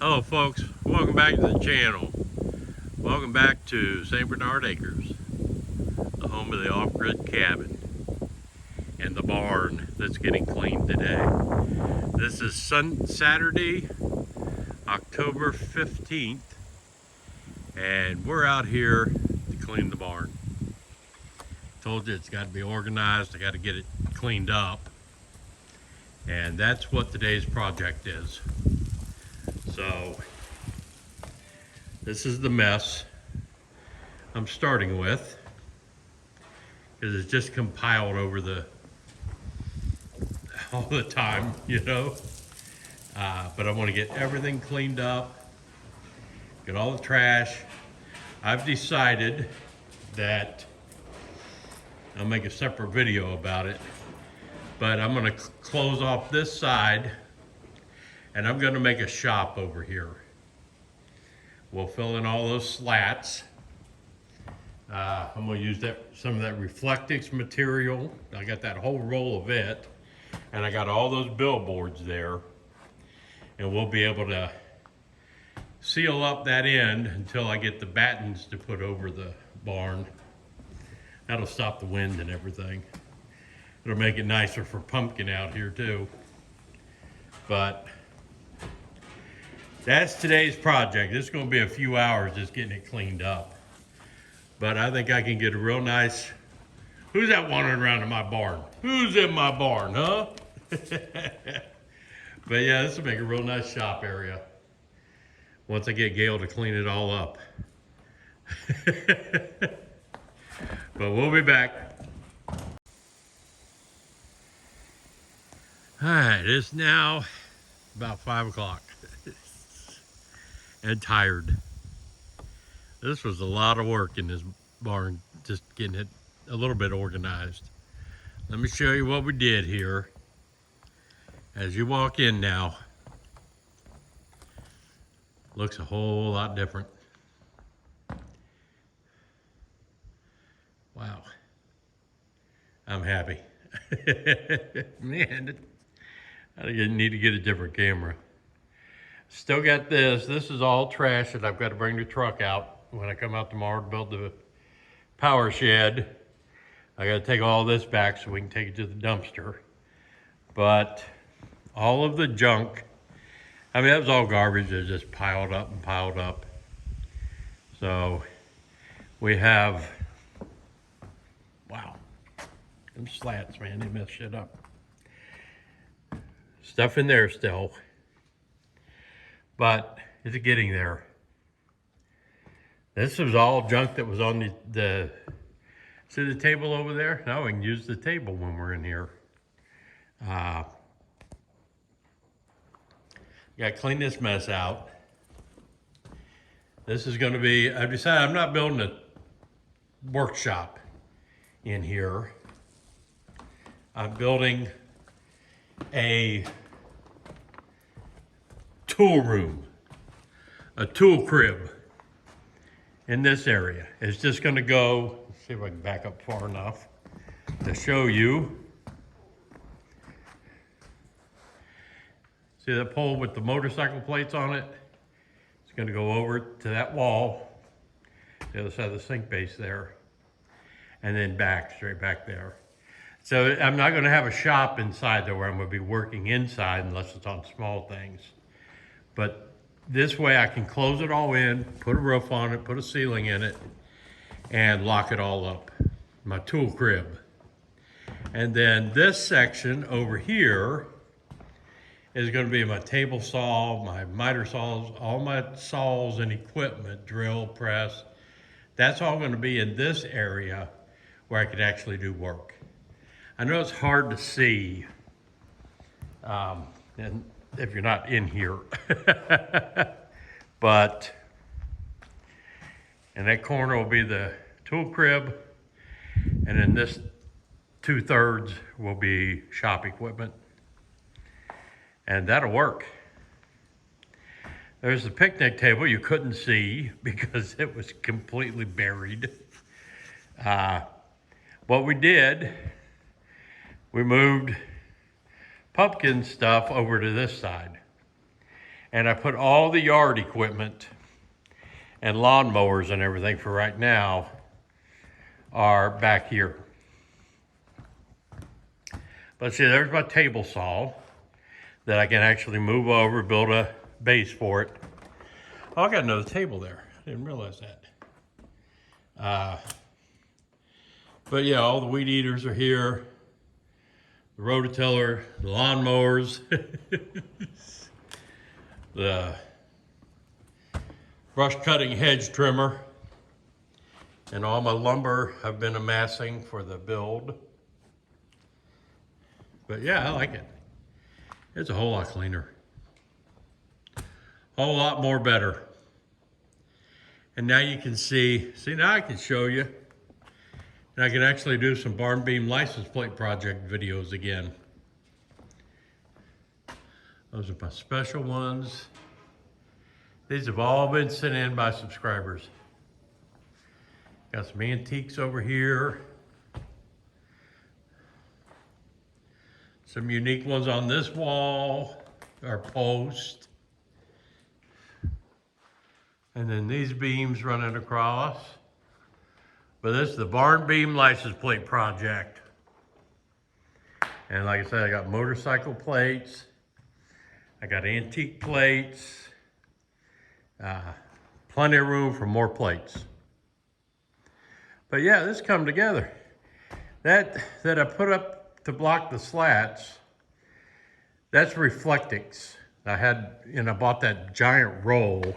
Hello folks, welcome back to the channel. Welcome back to St. Bernard Acres, the home of the off-grid cabin and the barn that's getting cleaned today. This is Saturday, October 15th, and we're out here to clean the barn. Told you it's got to be organized, I got to get it cleaned up, and that's what today's project is. So this is the mess I'm starting with, because it's just compiled over all the time, you know. But I want to get everything cleaned up, get all the trash. I've decided that I'll make a separate video about it, but I'm going to close off this side and I'm going to make a shop over here. We'll fill in all those slats. I'm going to use some of that Reflectix material. I got that whole roll of it, and I got all those billboards there, and we'll be able to seal up that end until I get the battens to put over the barn. That'll stop the wind and everything. It'll make it nicer for pumpkin out here too. But that's today's project. This is going to be a few hours just getting it cleaned up. But I think I can get a real nice... Who's that wandering around in my barn? Who's in my barn, huh? But yeah, this will make a real nice shop area once I get Gail to clean it all up. But we'll be back. All right, it's now about 5 o'clock and tired. This was a lot of work in this barn, just getting it a little bit organized. Let me show you what we did here. As you walk in now, looks a whole lot different. Wow, I'm happy. Man, I need to get a different camera. Still got this. This is all trash that I've got to bring the truck out when I come out tomorrow to build the power shed. I got to take all this back so we can take it to the dumpster. But all of the junk, I mean, that was all garbage that just piled up and piled up. So we have, wow, them slats, man, they mess shit up. Stuff in there still, but it's getting there. This was all junk that was on the see the table over there? Now we can use the table when we're in here. Got to clean this mess out. This is going to be, I've decided I'm not building a workshop in here. I'm building a tool room, a tool crib in this area. It's just going to go, let's see if I can back up far enough to show you. See that pole with the motorcycle plates on it? It's going to go over to that wall, the other side of the sink base there, and then back, straight back there. So I'm not going to have a shop inside there where I'm going to be working inside unless it's on small things. But this way I can close it all in, put a roof on it, put a ceiling in it, and lock it all up. My tool crib. And then this section over here is going to be my table saw, my miter saws, all my saws and equipment, drill, press. That's all going to be in this area where I could actually do work. I know it's hard to see, and if you're not in here, but in that corner will be the tool crib, and then this 2/3 will be shop equipment, and that'll work. There's the picnic table you couldn't see because it was completely buried. What we did, we moved pumpkin stuff over to this side. And I put all the yard equipment and lawn mowers and everything for right now are back here. But see, there's my table saw that I can actually move over, build a base for it. Oh, I got another table there. Didn't realize that. But yeah, all the weed eaters are here. The rototiller, the lawnmowers, the brush cutting hedge trimmer, and all my lumber I've been amassing for the build. But yeah, I like it. It's a whole lot cleaner. Whole lot more better. And now you can see now I can show you. And I can actually do some barn beam license plate project videos again. Those are my special ones. These have all been sent in by subscribers. Got some antiques over here. Some unique ones on this wall, or post. And then these beams running across. But this is the barn beam license plate project. And like I said, I got motorcycle plates. I got antique plates. Plenty of room for more plates. But yeah, this come together. That I put up to block the slats, that's Reflectix. I bought that giant roll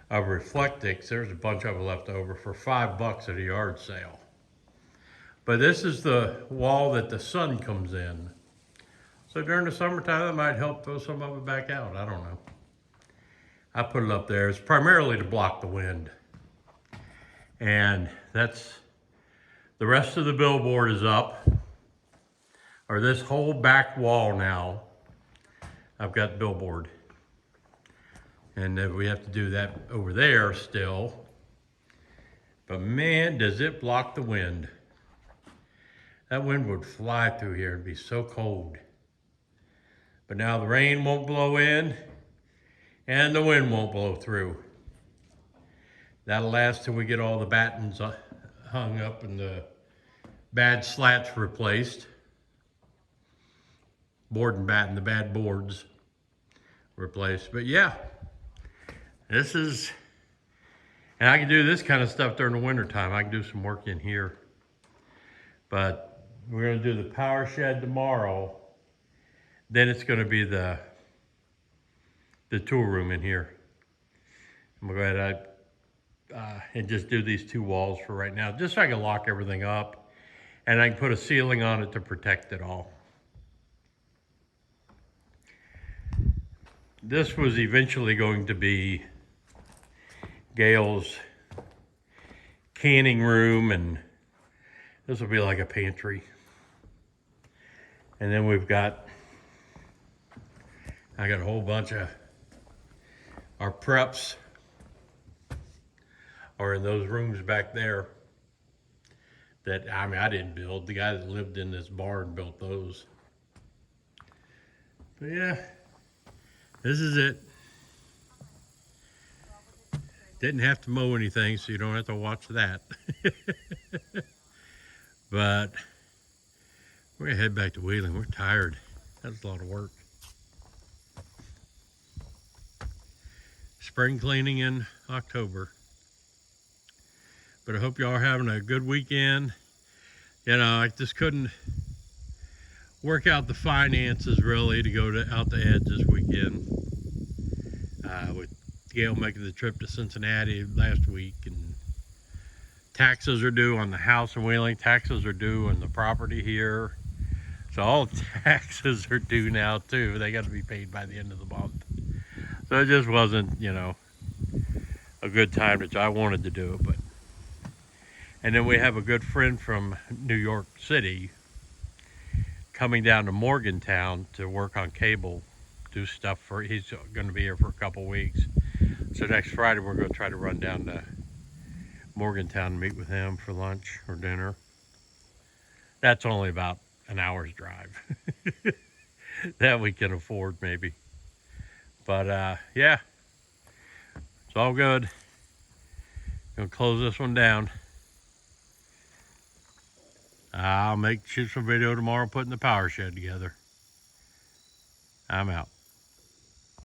of Reflectix. There's a bunch of it left over for $5 at a yard sale. But this is the wall that the sun comes in. So during the summertime, that might help throw some of it back out. I don't know. I put it up there. It's primarily to block the wind. And that's, the rest of the billboard is up. Or this whole back wall now, I've got billboard. And then we have to do that over there still. But man, does it block the wind. That wind would fly through here and be so cold. But now the rain won't blow in and the wind won't blow through. That'll last till we get all the battens hung up and the bad slats replaced. Board and batten, the bad boards replaced. But yeah. This is, and I can do this kind of stuff during the winter time. I can do some work in here. But we're gonna do the power shed tomorrow. Then it's gonna be the tool room in here. I'm gonna go ahead and just do these two walls for right now, just so I can lock everything up. And I can put a ceiling on it to protect it all. This was eventually going to be Gail's canning room, and this will be like a pantry. And then I got a whole bunch of our preps are in those rooms back there that, I didn't build. The guy that lived in this barn built those. But yeah, this is it. Didn't have to mow anything, so you don't have to watch that. But we're gonna head back to Wheeling. We're tired. That was a lot of work. Spring cleaning in October. But I hope y'all are having a good weekend. I just couldn't work out the finances really to go out to Ed's this weekend. With Gail making the trip to Cincinnati last week, and taxes are due on the house in Wheeling, taxes are due on the property here. So all taxes are due now too. They got to be paid by the end of the month. So it just wasn't, a good time that I wanted to do it. And then we have a good friend from New York City coming down to Morgantown to work on cable, do stuff he's going to be here for a couple weeks. So next Friday, we're going to try to run down to Morgantown and meet with him for lunch or dinner. That's only about an hour's drive that we can afford maybe. But yeah, it's all good. Gonna close this one down. I'll shoot some video tomorrow putting the power shed together. I'm out.